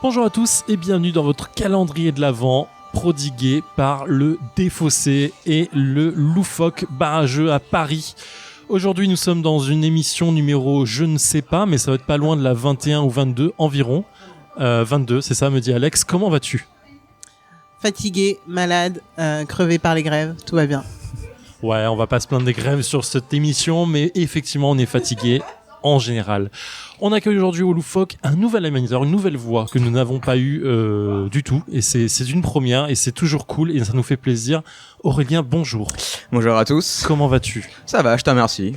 Bonjour à tous et bienvenue dans votre calendrier de l'Avent prodigué par le Défaussé et le loufoque barrageux à Paris. Aujourd'hui, nous sommes dans une émission numéro je ne sais pas, mais ça va être pas loin de la 21 ou 22 environ. 22, c'est ça, me dit Alex. Comment vas-tu ? Fatigué, malade, crevé par les grèves, tout va bien. Ouais, on va pas se plaindre des grèves sur cette émission, mais effectivement, on est fatigué en général. On accueille aujourd'hui au loufoque un nouvel animateur, une nouvelle voix que nous n'avons pas eu du tout, et c'est une première, et c'est toujours cool, et ça nous fait plaisir. Aurélien, bonjour. Bonjour à tous. Comment vas-tu ? Ça va, je te remercie.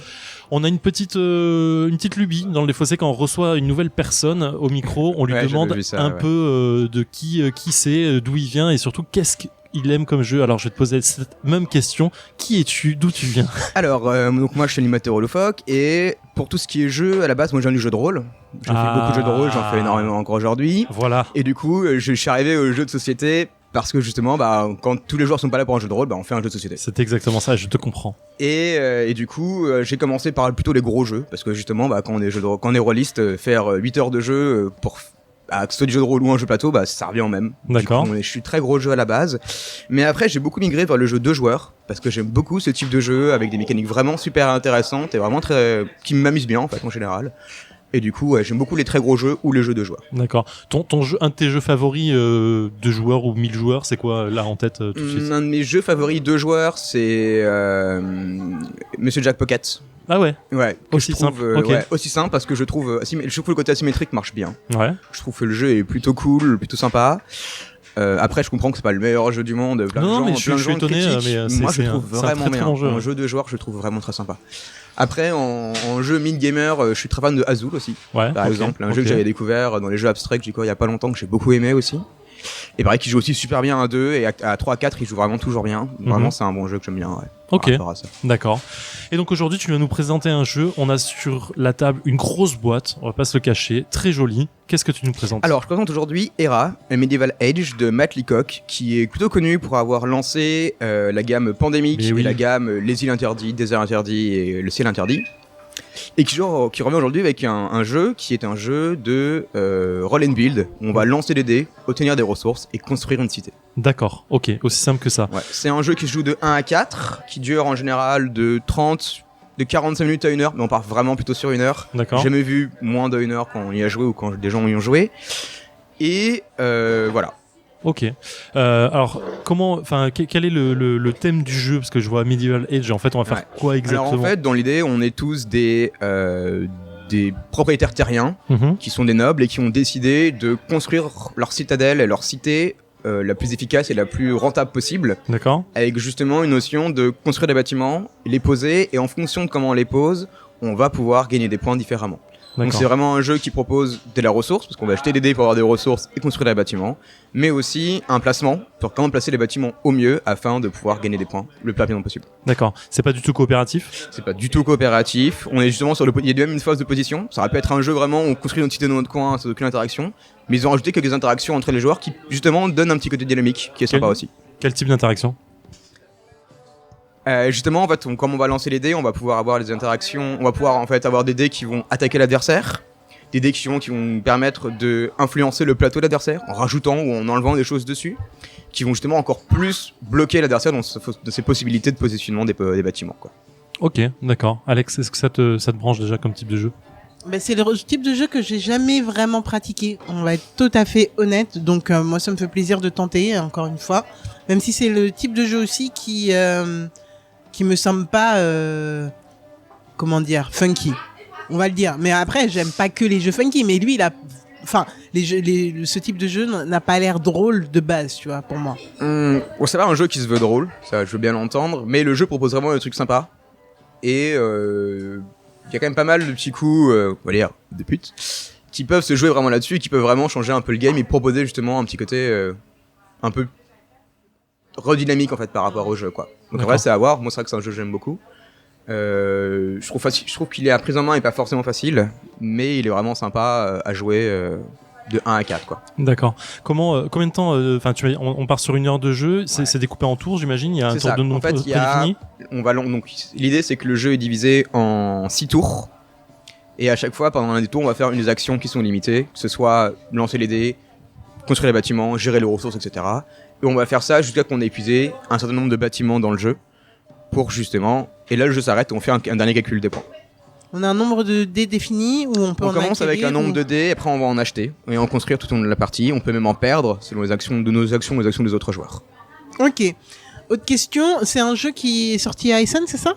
On a une petite lubie dans le Défaussé quand on reçoit une nouvelle personne au micro, on lui demande peu de qui c'est, d'où il vient et surtout qu'est-ce qu'il aime comme jeu. Alors je vais te poser cette même question. Qui es-tu ? D'où tu viens ? Alors, donc moi je suis animateur au loufoque et pour tout ce qui est jeu, à la base moi je viens du jeu de rôle. J'ai fait beaucoup de jeux de rôle, j'en fais énormément encore aujourd'hui. Voilà. Et du coup, je suis arrivé au jeu de société parce que justement, quand tous les joueurs sont pas là pour un jeu de rôle, on fait un jeu de société. C'est exactement ça, je te comprends. Et du coup, j'ai commencé par plutôt les gros jeux parce que justement, quand on est rôliste, faire 8 heures de jeu pour que ce soit du jeu de rôle ou un jeu plateau, ça revient au même. D'accord. Je suis très gros jeu à la base. Mais après, j'ai beaucoup migré vers le jeu 2 joueurs. Parce que j'aime beaucoup ce type de jeu avec des mécaniques vraiment super intéressantes et vraiment qui m'amusent bien, en fait, en général. Et du coup, j'aime beaucoup les très gros jeux ou les jeux 2 joueurs. D'accord. Ton jeu, un de tes jeux favoris 2 joueurs ou 1000 joueurs, c'est quoi là en tête tout de suite ? Un de mes jeux favoris 2 joueurs, c'est Monsieur Jack Pocket. Ah ouais. Ouais. Aussi simple. Okay. Ouais, aussi simple parce que je trouve le côté asymétrique marche bien. Ouais. Je trouve que le jeu est plutôt cool, plutôt sympa. Après, je comprends que c'est pas le meilleur jeu du monde. Mais je suis étonné. Moi, je trouve vraiment bien. En jeu de joueur, je trouve vraiment très sympa. Après, en jeu mid-gamer, je suis très fan de Azul aussi. Ouais, par exemple, un jeu que j'avais découvert dans les jeux abstraits il y a pas longtemps, que j'ai beaucoup aimé aussi. Et pareil, qui joue aussi super bien à 2 et à 3 à 4, il joue vraiment toujours bien. Vraiment, c'est un bon jeu que j'aime bien. Ouais, ok, d'accord. Et donc aujourd'hui, tu vas nous présenter un jeu. On a sur la table une grosse boîte, on va pas se le cacher, très jolie. Qu'est-ce que tu nous présentes ? Alors, je présente aujourd'hui Era, un Medieval Age de Matt Leacock, qui est plutôt connu pour avoir lancé la gamme Pandémique et la gamme Les Îles Interdites, Désert Interdit et Le Ciel Interdit. Et qui revient aujourd'hui avec un jeu qui est un jeu de roll and build où on va lancer des dés, obtenir des ressources et construire une cité. D'accord, ok, aussi simple que ça. Ouais, c'est un jeu qui se joue de 1 à 4, qui dure en général de 45 minutes à 1 heure, mais on part vraiment plutôt sur 1 heure. D'accord. J'ai jamais vu moins d'1 heure quand on y a joué ou quand des gens y ont joué. Et voilà. Ok. Alors, quel est le thème du jeu ? Parce que je vois Medieval Age, en fait, on va faire quoi exactement ? Alors, en fait, dans l'idée, on est tous des propriétaires terriens qui sont des nobles et qui ont décidé de construire leur citadelle et leur cité la plus efficace et la plus rentable possible. D'accord. Avec justement une notion de construire des bâtiments, les poser, et en fonction de comment on les pose, on va pouvoir gagner des points différemment. Donc c'est vraiment un jeu qui propose de la ressource, parce qu'on va acheter des dés pour avoir des ressources et construire des bâtiments, mais aussi un placement, pour comment placer les bâtiments au mieux afin de pouvoir gagner des points le plus rapidement possible. D'accord. C'est pas du tout coopératif ? C'est pas du tout coopératif. On est justement il y a même une phase de position. Ça aurait pu être un jeu vraiment où on construit notre cité dans notre coin, sans aucune interaction. Mais ils ont rajouté quelques interactions entre les joueurs qui justement donnent un petit côté dynamique qui est sympa aussi. Quel type d'interaction ? Justement, en fait, comme on va lancer les dés, on va pouvoir avoir des interactions. On va pouvoir en fait avoir des dés qui vont attaquer l'adversaire, des dés qui vont permettre de influencer le plateau de l'adversaire en rajoutant ou en enlevant des choses dessus, qui vont justement encore plus bloquer l'adversaire dans ses possibilités de positionnement des bâtiments, quoi. Ok, d'accord. Alex, est-ce que ça te branche déjà comme type de jeu ? C'est le type de jeu que j'ai jamais vraiment pratiqué. On va être tout à fait honnête. Donc moi, ça me fait plaisir de tenter encore une fois, même si c'est le type de jeu aussi qui me semble pas funky, on va le dire. Mais après, j'aime pas que les jeux funky, mais lui ce type de jeu n'a pas l'air drôle de base, tu vois, pour moi. C'est pas un jeu qui se veut drôle, ça je veux bien l'entendre, mais le jeu propose vraiment des trucs sympas et il y a quand même pas mal de petits coups, on va dire, de putes, qui peuvent se jouer vraiment là-dessus et qui peuvent vraiment changer un peu le game et proposer justement un petit côté un peu redynamique en fait par rapport au jeu, quoi. Donc en vrai, c'est à voir. Moi, c'est vrai que c'est un jeu que j'aime beaucoup. Je trouve qu'il est à prise en main et pas forcément facile, mais il est vraiment sympa à jouer de 1 à 4, quoi. D'accord. Combien de temps on part sur 1 heure de jeu, c'est découpé en tours, j'imagine, il y a un tour de nombre prédéfini. Donc l'idée c'est que le jeu est divisé en 6 tours et à chaque fois pendant un des tours, on va faire une des actions qui sont limitées, que ce soit lancer les dés, construire les bâtiments, gérer les ressources, etc. Et on va faire ça jusqu'à qu'on ait épuisé un certain nombre de bâtiments dans le jeu pour justement... Et là, le jeu s'arrête et on fait un dernier calcul des points. On a un nombre de dés défini ou on peut On en commence avec un nombre de dés, après on va en acheter et en construire tout au long de la partie. On peut même en perdre selon les actions de nos actions ou les actions des autres joueurs. Ok. Autre question, c'est un jeu qui est sorti à Essen, c'est ça?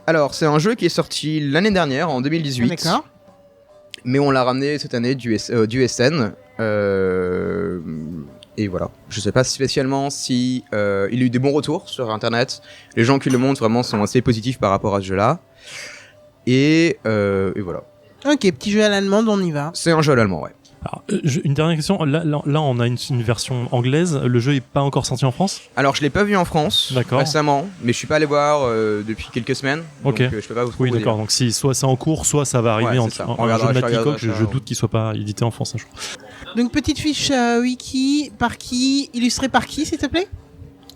Alors, c'est un jeu qui est sorti l'année dernière, en 2018. D'accord. Mais on l'a ramené cette année du SN. Et voilà. Je sais pas spécialement si il a eu des bons retours sur internet. Les gens qui le montrent vraiment sont assez positifs par rapport à ce jeu-là. Et voilà. Ok, petit jeu à l'allemande, on y va. C'est un jeu à l'allemand, ouais. Alors, une dernière question. Là, on a une version anglaise. Le jeu est pas encore sorti en France? Alors, je l'ai pas vu en France récemment, mais je suis pas allé voir depuis quelques semaines. Ok. Donc, je peux pas vous Oui, dire. d'accord. Donc, si soit c'est en cours, soit ça va arriver Ouais, c'est ça. en On jeu de regardera, Matlicock. je Je doute qu'il soit pas édité en France un jour. Donc petite fiche wiki, par qui, illustrée par qui s'il te plaît?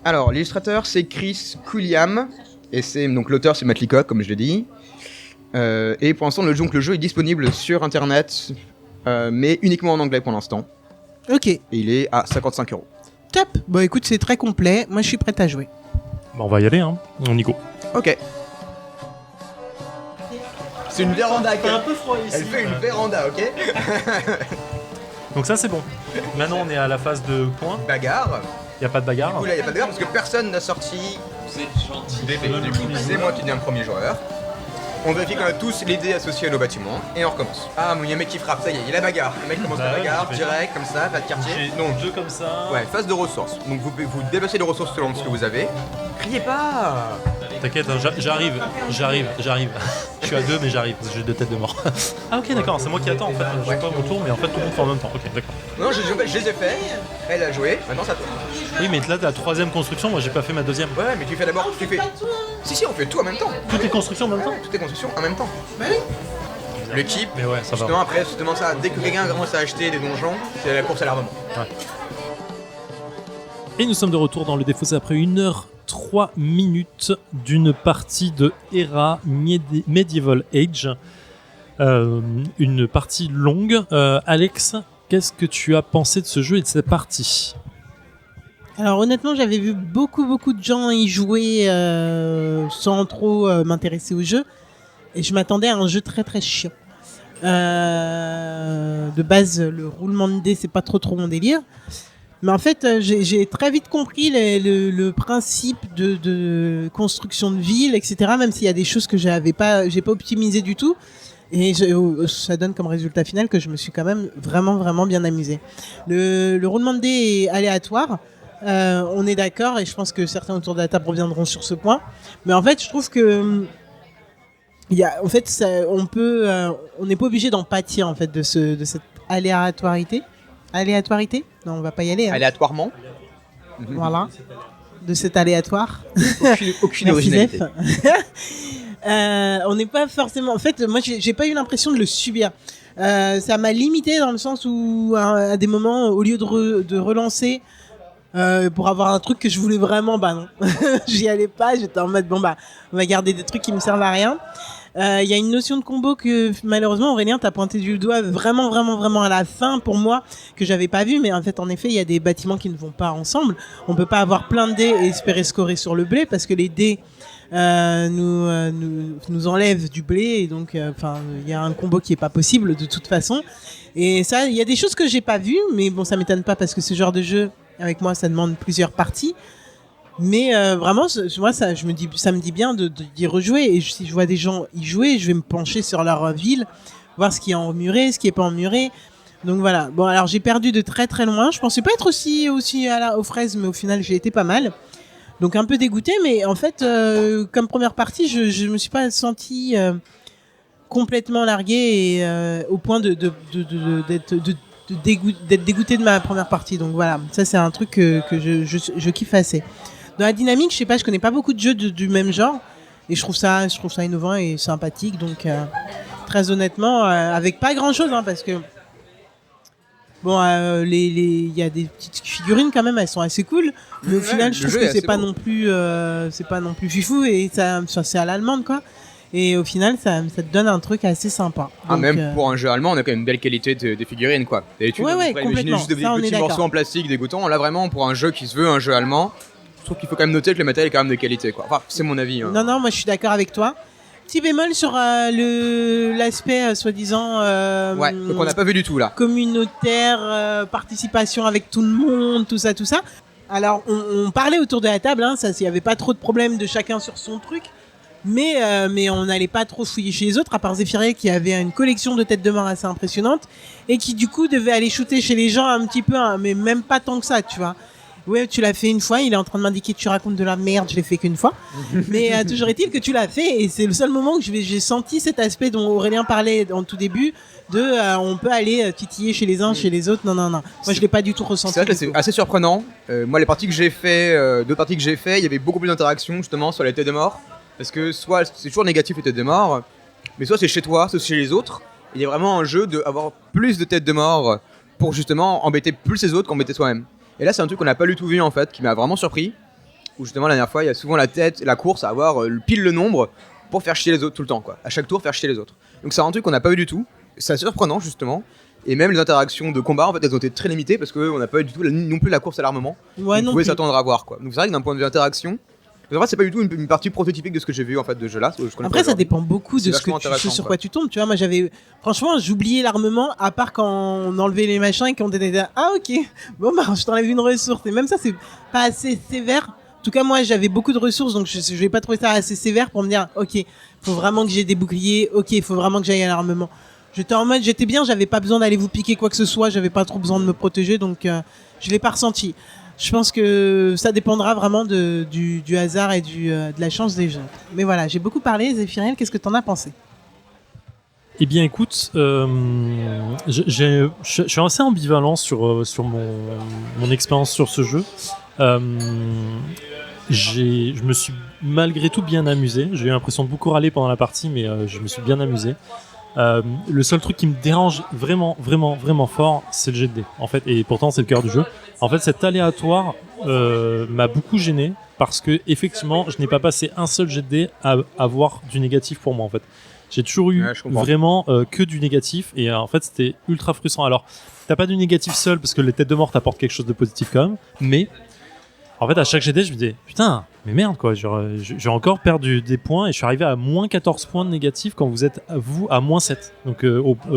Alors, l'illustrateur c'est Chris Couliam, et donc l'auteur c'est Matt Leacock, comme je l'ai dit. Et pour l'instant, le jeu est disponible sur internet, mais uniquement en anglais pour l'instant. Ok. Et il est à 55€. Top. Bon écoute, c'est très complet, moi je suis prête à jouer. Bah, on va y aller, hein. On y go. Ok. C'est une véranda. un peu froid ici. Elle fait une véranda, ok. Donc ça c'est bon. Maintenant on est à la phase de points. Bagarre. Y a pas de bagarre. Du coup là, il y a pas de bagarre parce que personne n'a sorti. C'est gentil. Du coup, c'est moi qui deviens le premier joueur. On vérifie qu'on a tous les dés associés à nos bâtiments et on recommence. Ah, mais il y a un mec qui frappe, ça y est, il y a la bagarre. Le mec commence la bagarre, direct, comme ça, pas de quartier. Donc, jeu comme ça. Ouais, phase de ressources. Donc vous déplacez les ressources selon ce que vous avez. Criez pas. T'inquiète, hein, j'arrive. Je suis à 2 mais j'arrive, parce que j'ai 2 têtes de mort. Ah ok d'accord, c'est moi qui attends en fait. J'ai pas mon tour mais en fait tout le monde fait en même temps. Ok d'accord. Non, je les ai fait. Elle a joué, maintenant ça tourne. Oui mais là la troisième construction, moi j'ai pas fait ma deuxième. Ouais, mais tu fais d'abord, tu fais... Si, on fait tout en même temps. Toutes les constructions en même temps. Toutes les constructions en même temps. Bah oui. L'équipe, mais ouais, ça va. justement après, justement ça, dès que quelqu'un commence à acheter des donjons, c'est la course à l'armement. Ouais. Et nous sommes de retour dans le défaussé après 1h03 d'une partie de Era Medieval Age. Une partie longue. Alex, qu'est-ce que tu as pensé de ce jeu et de cette partie? Alors honnêtement, j'avais vu beaucoup de gens y jouer sans trop m'intéresser au jeu. Et je m'attendais à un jeu très chiant. De base, le roulement de dés, c'est pas trop mon délire. Mais en fait, j'ai très vite compris le principe de construction de ville, etc. Même s'il y a des choses que j'ai pas optimisé du tout. Et ça donne comme résultat final que je me suis quand même vraiment bien amusé. Le roulement de dés est aléatoire. On est d'accord et je pense que certains autour de la table reviendront sur ce point. Mais en fait, je trouve que on n'est pas obligé d'en pâtir en fait de cette aléatorité. Aléatorité? Non, on va pas y aller. Hein. Aléatoirement. Voilà. De cet aléatoire. Aucune originalité. On n'est pas forcément. En fait, moi, j'ai pas eu l'impression de le subir. Ça m'a limité dans le sens où, à des moments, au lieu de relancer pour avoir un truc que je voulais vraiment, bah non, j'y allais pas. J'étais en mode bon bah, on va garder des trucs qui me servent à rien. Il y a une notion de combo que malheureusement Aurélien t'a pointé du doigt vraiment à la fin pour moi que j'avais pas vu, mais en fait en effet il y a des bâtiments qui ne vont pas ensemble. On peut pas avoir plein de dés et espérer scorer sur le blé parce que les dés nous enlèvent du blé et donc il y a un combo qui est pas possible de toute façon. Et ça, il y a des choses que j'ai pas vues, mais bon ça m'étonne pas parce que ce genre de jeu avec moi ça demande plusieurs parties. Mais vraiment, moi, ça me dit bien d'y rejouer. Et si je vois des gens y jouer, je vais me pencher sur leur ville, voir ce qui est emmuré, ce qui est pas emmuré. Donc voilà. Bon, alors j'ai perdu de très loin. Je pensais pas être aussi aux fraises, mais au final, j'ai été pas mal. Donc un peu dégoûté, mais en fait, comme première partie, je me suis pas senti complètement largué et au point d'être dégoûté de ma première partie. Donc voilà, ça c'est un truc que je kiffe assez. Dans la dynamique, je sais pas, je connais pas beaucoup de jeux du même genre et je trouve ça innovant et sympathique. Donc très honnêtement, avec pas grand chose, hein, parce que bon, il y a des petites figurines quand même, elles sont assez cool. Mais au final, je trouve que c'est pas non plus fifou et ça c'est à l'allemande quoi. Et au final, ça te donne un truc assez sympa. Donc, même pour un jeu allemand, on a quand même une belle qualité de figurines, quoi. D'habitude, Ouais, on pourrait complètement. imaginer juste des Ça, on est petits d'accord. morceaux en plastique dégoûtants. Là, vraiment, pour un jeu qui se veut un jeu allemand, je trouve qu'il faut quand même noter que le matériel est quand même de qualité, quoi. Enfin, c'est mon avis. Hein. Non, moi je suis d'accord avec toi. Petit bémol sur l'aspect soi-disant Ouais, donc on n'a pas vu du tout là. communautaire, participation avec tout le monde, tout ça. Alors on parlait autour de la table, hein, ça, il n'y avait pas trop de problèmes de chacun sur son truc, mais on n'allait pas trop fouiller chez les autres, à part Zéphiré qui avait une collection de têtes de mort assez impressionnante et qui du coup devait aller shooter chez les gens un petit peu, hein, mais même pas tant que ça, tu vois. Ouais, tu l'as fait une fois, il est en train de m'indiquer que tu racontes de la merde, je l'ai fait qu'une fois. Mais toujours est-il que tu l'as fait et c'est le seul moment où j'ai senti cet aspect dont Aurélien parlait en tout début de on peut aller titiller chez les uns, chez les autres. Non. Moi je l'ai pas du tout ressenti. C'est vrai que c'est assez surprenant. Moi, les parties que j'ai fait, deux parties que j'ai fait, il y avait beaucoup plus d'interactions justement sur les têtes de mort. Parce que soit c'est toujours négatif les têtes de mort, mais soit c'est chez toi, soit c'est chez les autres. Il y a vraiment un jeu d'avoir plus de têtes de mort pour justement embêter plus les autres qu'embêter soi-même. Et là, c'est un truc qu'on n'a pas du tout vu en fait, qui m'a vraiment surpris. Où justement, la dernière fois, il y a souvent la course à avoir pile le nombre pour faire chier les autres tout le temps, quoi. À chaque tour, faire chier les autres. Donc, c'est un truc qu'on n'a pas vu du tout. C'est assez surprenant, justement. Et même les interactions de combat, en fait, elles ont été très limitées parce qu'on n'a pas eu du tout non plus la course à l'armement. Ouais, on pouvait s'attendre à voir, quoi. Donc, c'est vrai que d'un point de vue interaction, en fait, c'est pas du tout une partie prototypique de ce que j'ai vu en fait de jeu là. Après, ça dépend beaucoup de ce sur quoi tu tombes. Tu vois, moi franchement, j'oubliais l'armement à part quand on enlevait les machins et qu'on était là. Ah, ok, bon, bah, je t'enlève une ressource. Et même ça, c'est pas assez sévère. En tout cas, moi, j'avais beaucoup de ressources, donc je vais pas trouver ça assez sévère pour me dire, ok, faut vraiment que j'ai des boucliers, ok, faut vraiment que j'aille à l'armement. J'étais en mode, j'étais bien, j'avais pas besoin d'aller vous piquer quoi que ce soit, j'avais pas trop besoin de me protéger, donc je l'ai pas ressenti. Je pense que ça dépendra vraiment du hasard et de la chance des jeux. Mais voilà, j'ai beaucoup parlé. Zéphiriel, qu'est-ce que t'en as pensé ? Eh bien, écoute, je suis assez ambivalent sur mon expérience sur ce jeu. Je me suis malgré tout bien amusé. J'ai eu l'impression de beaucoup râler pendant la partie, mais je me suis bien amusé. Le seul truc qui me dérange vraiment fort, c'est le jet de dés. En fait, et pourtant c'est le cœur du jeu. En fait, cet aléatoire m'a beaucoup gêné parce que effectivement, je n'ai pas passé un seul jet de dés à avoir du négatif pour moi. En fait, j'ai toujours eu vraiment que du négatif et en fait, c'était ultra frustrant. Alors, t'as pas du négatif seul parce que les têtes de mort t'apportent quelque chose de positif quand même, mais en fait, à chaque GD, je me disais, putain, mais merde, quoi, j'ai encore perdu des points et je suis arrivé à moins 14 points de négatifs quand vous êtes, vous, à moins 7. Donc,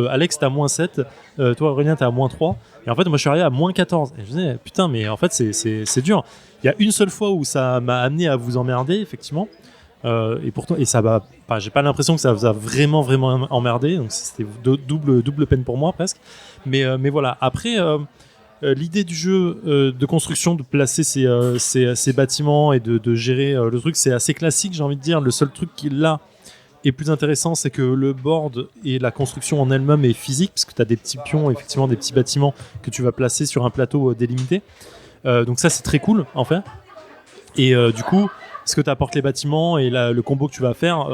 Alex, t'es à moins 7, toi, Aurélien, t'es à moins 3. Et en fait, moi, je suis arrivé à moins 14. Et je me disais, putain, mais en fait, c'est dur. Il y a une seule fois où ça m'a amené à vous emmerder, effectivement. Et pourtant, j'ai pas l'impression que ça vous a vraiment emmerdé. Donc, c'était double peine pour moi, presque. Mais voilà. Après, l'idée du jeu de construction, de placer ces bâtiments et de gérer le truc, c'est assez classique, j'ai envie de dire. Le seul truc qui là est plus intéressant, c'est que le board et la construction en elle-même est physique, parce que tu as des petits pions, effectivement des petits bâtiments que tu vas placer sur un plateau délimité. Donc ça, c'est très cool en fait. Et du coup, ce que t'apportent les bâtiments et le combo que tu vas faire,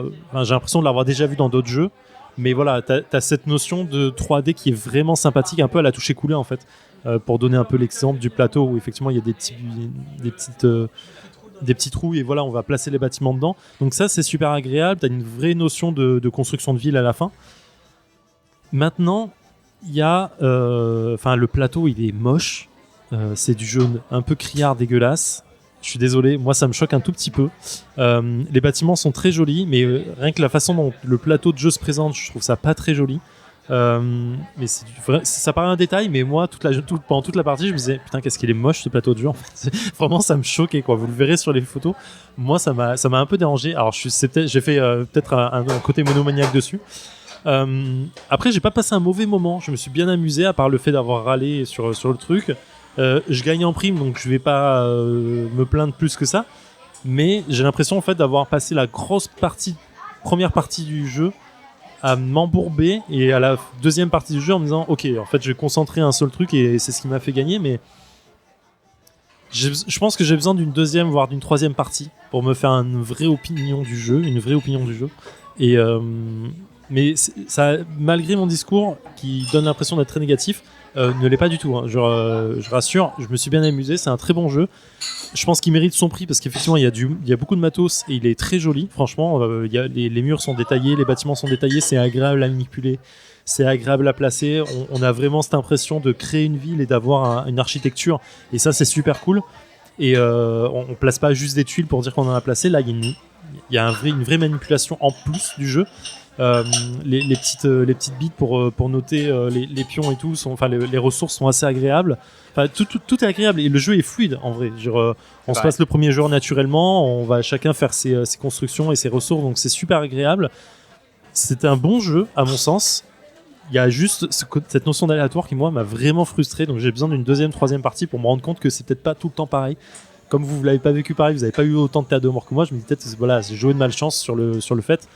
j'ai l'impression de l'avoir déjà vu dans d'autres jeux. Mais voilà, t'as cette notion de 3D qui est vraiment sympathique, un peu à la toucher coulée en fait. Pour donner un peu l'exemple du plateau où effectivement il y a des petits trous et voilà, on va placer les bâtiments dedans. Donc ça, c'est super agréable. T'as une vraie notion de construction de ville à la fin. Maintenant, il y a, le plateau, il est moche. C'est du jaune un peu criard, dégueulasse. Je suis désolé, moi ça me choque un tout petit peu. Les bâtiments sont très jolis, mais rien que la façon dont le plateau de jeu se présente, je trouve ça pas très joli. Mais ça paraît un détail, mais moi pendant toute la partie je me disais putain, qu'est-ce qu'il est moche ce plateau de jeu en fait. Vraiment ça me choquait quoi. Vous le verrez sur les photos, moi ça m'a un peu dérangé. Alors j'ai fait peut-être un côté monomaniaque dessus. Après j'ai pas passé un mauvais moment, je me suis bien amusé à part le fait d'avoir râlé sur le truc. Je gagne en prime, donc je vais pas me plaindre plus que ça, mais j'ai l'impression en fait d'avoir passé la première partie du jeu à m'embourber et à la deuxième partie du jeu en me disant ok, en fait je vais concentrer un seul truc et c'est ce qui m'a fait gagner. Mais je pense que j'ai besoin d'une deuxième voire d'une troisième partie pour me faire une vraie opinion du jeu et mais ça, malgré mon discours qui donne l'impression d'être très négatif, ne l'est pas du tout, hein. Je rassure, je me suis bien amusé, c'est un très bon jeu. Je pense qu'il mérite son prix parce qu'effectivement il y a beaucoup de matos et il est très joli, franchement. Les murs sont détaillés, les bâtiments sont détaillés, c'est agréable à manipuler, c'est agréable à placer. On a vraiment cette impression de créer une ville et d'avoir une architecture, et ça c'est super cool. Et on place pas juste des tuiles pour dire qu'on en a placé. Là il y a une vraie manipulation en plus du jeu. Les petites bites pour noter les pions et tout, les ressources sont assez agréables. Enfin, tout est agréable et le jeu est fluide en vrai. On se passe le premier jour naturellement, on va chacun faire ses constructions et ses ressources, donc c'est super agréable. C'est un bon jeu à mon sens. Il y a juste cette notion d'aléatoire qui moi m'a vraiment frustré, donc j'ai besoin d'une deuxième, troisième partie pour me rendre compte que c'est peut-être pas tout le temps pareil. Comme vous l'avez pas vécu pareil, vous avez pas eu autant de théâtre de mort que moi, je me dis peut-être voilà, j'ai joué de malchance sur le fait.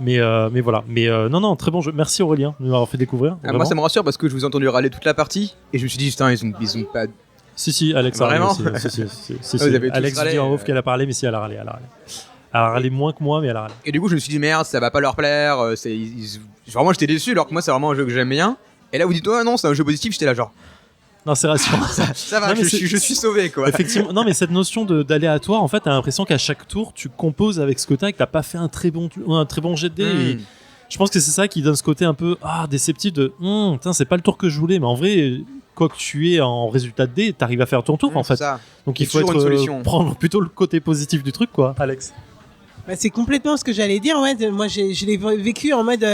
Mais voilà. Non, très bon jeu. Merci Aurélien de nous avoir fait découvrir. Moi, ça me rassure parce que je vous ai entendu râler toute la partie et je me suis dit, putain, ils ont pas. Si, Alex a râlé aussi. Si. Alex dit en off qu'elle a parlé, mais si, elle a râlé. Elle a râlé moins que moi, mais elle a râlé. Et du coup, je me suis dit, merde, ça va pas leur plaire. Vraiment, j'étais déçu, alors que moi, c'est vraiment un jeu que j'aime bien. Et là, vous dites, oh non, c'est un jeu positif, j'étais là, genre. Non, c'est rassurant. Ça va, je suis sauvé, quoi. Effectivement. Non, mais cette notion d'aléatoire, en fait, t'as l'impression qu'à chaque tour, tu composes avec ce que t'as et que t'as pas fait un très bon jet de dés. Et je pense que c'est ça qui donne ce côté un peu déceptif de putain, c'est pas le tour que je voulais, mais en vrai, quoi que tu es en résultat de dés, t'arrives à faire ton tour, en fait. Ça. Donc il faut prendre plutôt le côté positif du truc, quoi, Alex. Bah, c'est complètement ce que j'allais dire. Ouais, moi, je l'ai vécu en mode.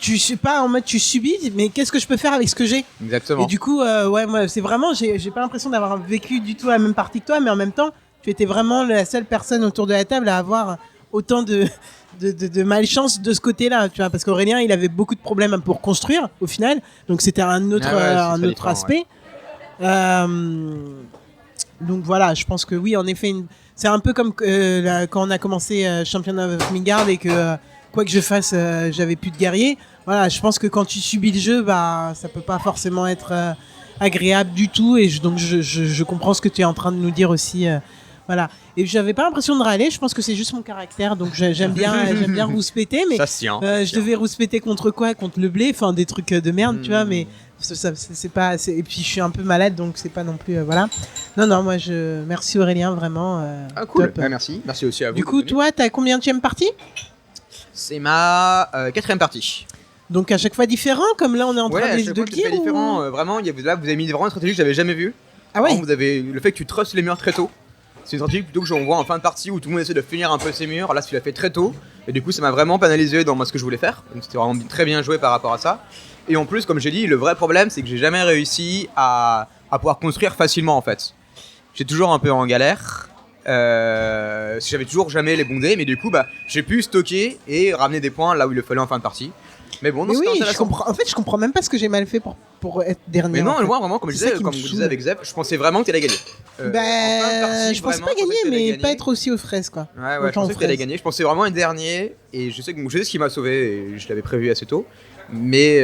Tu sais pas, en mode tu subis, mais qu'est-ce que je peux faire avec ce que j'ai? Exactement. Et du coup, moi, c'est vraiment, j'ai pas l'impression d'avoir vécu du tout la même partie que toi, mais en même temps, tu étais vraiment la seule personne autour de la table à avoir autant de malchance de ce côté-là, tu vois, parce qu'Aurélien, il avait beaucoup de problèmes pour construire, au final, donc c'était un autre aspect. Ouais. Donc voilà, je pense que oui, en effet, c'est un peu comme quand on a commencé Championnat of Midgard et que quoi que je fasse, j'avais plus de guerriers. Voilà, je pense que quand tu subis le jeu, bah, ça peut pas forcément être agréable du tout. Et donc, je comprends ce que tu es en train de nous dire aussi. Voilà. Et j'avais pas l'impression de râler. Je pense que c'est juste mon caractère. Donc, j'aime bien rouspéter. Mais je devais rouspéter contre quoi? Contre le blé. Enfin, des trucs de merde, tu vois. Mais c'est pas. Et puis, je suis un peu malade, donc c'est pas non plus. Voilà. Non, moi, merci Aurélien, vraiment. Cool. Top. Merci aussi à vous. Du coup, toi, t'as combien de partie? C'est ma 4e partie. Donc à chaque fois différent, comme là on est en train de dire différent. Vraiment, là vous avez mis vraiment une stratégie que j'avais jamais vue. Ah ouais. Vous avez le fait que tu trusses les murs très tôt. C'est une stratégie plutôt que j'en vois en fin de partie où tout le monde essaie de finir un peu ses murs. Là, tu l'as fait très tôt. Et du coup, ça m'a vraiment pénalisé dans ce que je voulais faire. Donc c'était vraiment très bien joué par rapport à ça. Et en plus, comme j'ai dit, le vrai problème, c'est que j'ai jamais réussi à pouvoir construire facilement en fait. J'ai toujours un peu en galère. J'avais toujours jamais les bons dés, mais du coup j'ai pu stocker et ramener des points là où il le fallait en fin de partie. Mais bon, non, je comprends. En fait, je comprends même pas ce que j'ai mal fait pour être dernier. Mais non, moi vraiment, comme vous disais avec Zep, je pensais vraiment que t'allais gagner. Je pensais pas gagner, mais pas être aussi aux fraises, quoi. Ouais, je pensais que t'allais gagner. Je pensais vraiment être dernier, et je sais ce qui m'a sauvé, et je l'avais prévu assez tôt. Mais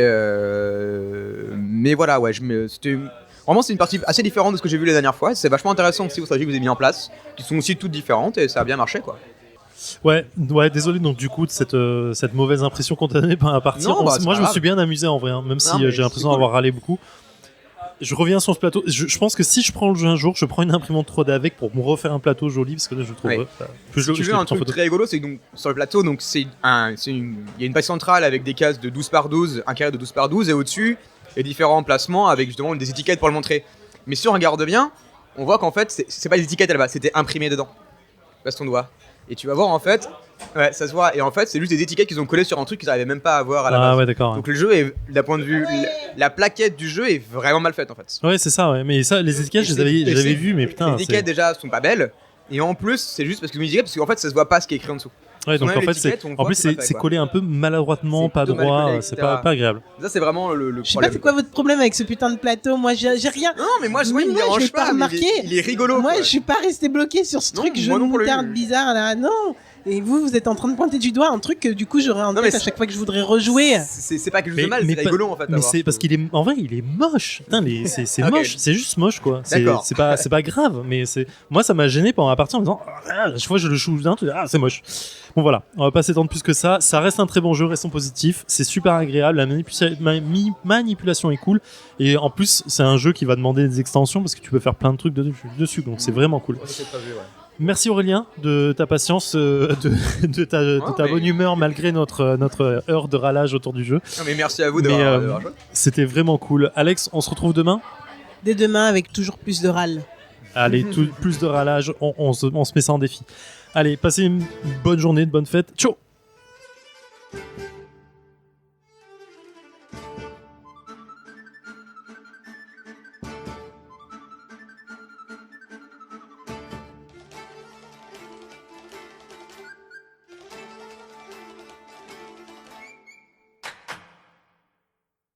voilà, c'était. Vraiment, c'est une partie assez différente de ce que j'ai vu la dernière fois. C'est vachement intéressant aussi vos stratégies que vous avez mis en place, qui sont aussi toutes différentes et ça a bien marché, quoi. Ouais, désolé donc du coup de cette mauvaise impression qu'on t'a donnée par la partie. Moi, je me suis bien amusé en vrai, hein, même si j'ai l'impression d'avoir râlé beaucoup. Je reviens sur ce plateau. Je pense que si je prends le jeu un jour, je prends une imprimante 3D avec pour me refaire un plateau joli parce que là je trouve. Si tu veux un truc très rigolo, c'est que donc sur le plateau, donc il y a une page centrale avec des cases de 12 par 12, un carré de 12 par 12 et au-dessus et différents emplacements avec justement des étiquettes pour le montrer. Mais si on regarde bien, on voit qu'en fait, c'est pas des étiquettes là-bas, c'était imprimé dedans. Passe ton doigt. Et tu vas voir en fait, ça se voit. Et en fait, c'est juste des étiquettes qu'ils ont collées sur un truc qu'ils n'arrivaient même pas à voir à la base. Ouais, d'accord. Donc le jeu est, d'un point de vue, la plaquette du jeu est vraiment mal faite en fait. Ouais, c'est ça. Ouais. Mais ça, les étiquettes, je les avais vues, mais putain. Les étiquettes déjà sont pas belles. Et en plus, c'est juste parce qu'en fait, ça se voit pas ce qui est écrit en dessous. Ouais, donc en fait, c'est collé un peu maladroitement, pas droit, c'est pas agréable. Ça, c'est vraiment le problème. Je sais pas c'est quoi votre problème avec ce putain de plateau. Moi, j'ai rien. Non, mais moi, il me dérange pas. Il est rigolo. Moi, je suis pas resté bloqué sur ce truc jeu de moutarde bizarre là. Non, Et vous êtes en train de pointer du doigt un truc que du coup j'aurais en tête à chaque fois que je voudrais rejouer. C'est pas quelque chose de mal, c'est rigolo en fait. Mais c'est parce qu'il est, en vrai, il est moche. Putain, c'est Ok. moche, c'est juste moche quoi. D'accord. C'est pas grave, mais moi ça m'a gêné pendant la partie en me disant, chaque fois je le joue d'un, c'est moche. Bon voilà, on va pas s'étendre plus que ça. Ça reste un très bon jeu, restons positifs. C'est super agréable, la manipulation est cool. Et en plus, c'est un jeu qui va demander des extensions parce que tu peux faire plein de trucs dessus, donc c'est vraiment cool. Merci Aurélien de ta patience, de ta bonne humeur malgré notre heure de râlage autour du jeu. Non, mais merci à vous d'avoir joué. C'était vraiment cool. Alex, on se retrouve demain ? Dès demain avec toujours plus de râle. Allez, plus de râlage, on se met ça en défi. Allez, passez une bonne journée, de bonnes fêtes. Ciao.